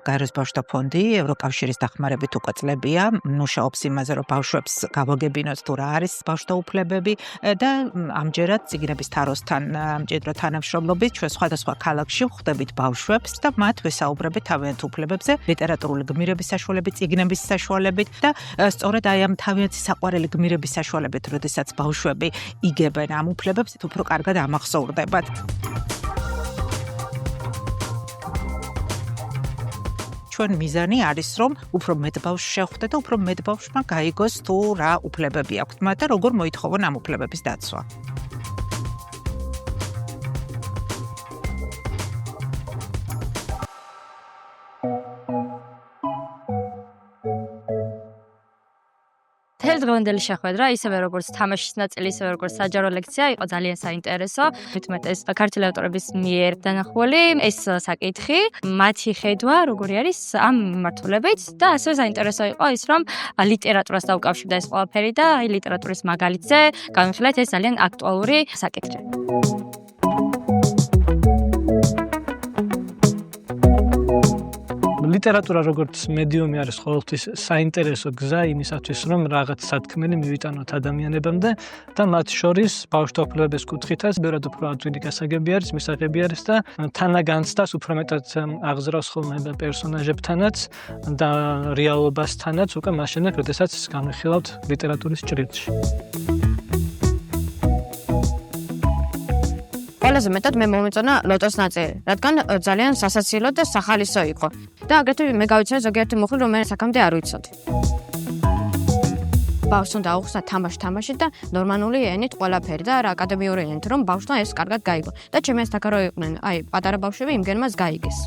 გაეროს ბავშვთა ფონდი ევროკავშირის დახმარებით უკვე წლებია მუშაობს იმაზე, რომ ბავშვებს გავაგებინოთ თუ რა არის ბავშვთა უფლებები და ამჯერად წიგნების თაროსთან მჭიდრო თანამშრომლობით ჩვენ სხვადასხვა ქალაქში ვხვდებით ბავშვებს და მათ ვესაუბრებით თავიანთ უფლებებზე, ლიტერატურული გმირების საშუალებით, წიგნების საშუალებით და სწორედ აი ამ თავიანთი საყვარელი გმირების საშუალებით, როდესაც ბავშვები იგებენ ამ უფლებებს, უფრო კარგად ამახსოვრდებათ. ჩვენ მიზანი არის, რომ უფრო მეტ ბავშვს შევხვდეთ და უფრო მეტ ბავშვმა გაიგოს თუ რა უფლებები აქვთ მათ და როგორ მოითხოვონ ამ უფლებების დაცვა. დღევანდელი შეხვედრა, ისევე როგორც თამაშის ნაწილი, ისევე როგორც საჯარო ლექცია, იყო ძალიან საინტერესო. მithumetes ქართული ავტორების მიერ დანახული ეს საკითხი, მათი ხედვა როგორი არის ამ მიმართულებით და ასევე საინტერესო იყო ის, რომ ლიტერატურას დაუკავშირდა ეს ყველაფერი და აი ლიტერატურის მაგალითზე განვიხილეთ ეს ძალიან აქტუალური საკითხი. ლიტერატურა როგორც მედიუმი არის ყოველთვის საინტერესო გზა იმისათვის, რომ რაღაც სათქმელი მივიტანოთ ადამიანებამდე და მათ შორის ბავშვთა უფლებების კუთხითაც ბევრად უფრო ადვილი გასაგები არის, მისაღები არის და თანაგანცდას უფრო მეტად აღზრავს ხოლმე პერსონაჟებთანაც და რეალობასთანაც უკვე მაშინ, როდესაც განვიხილავთ ლიტერატურის ჭრილში. ყველაზე მეტად მე მომეწონა ლოტოს ნაწილი, რადგან ძალიან სასაცილო და სახალისო იყო. და აგრეთვე მე გავიცანე ზოგიერთი მუხლი, რომელიც აქამდე არ ვიცოდი. ბავშვს უნდა აუხსნა თამაში და ნორმალური ენით ყველაფერი და აკადემიური ენით, რომ ბავშვმა ეს კარგად გაიგო. და ჩემი ასთაქარო იყვნენ, აი, პატარა ბავშვები იმგენ მას გაიგეს.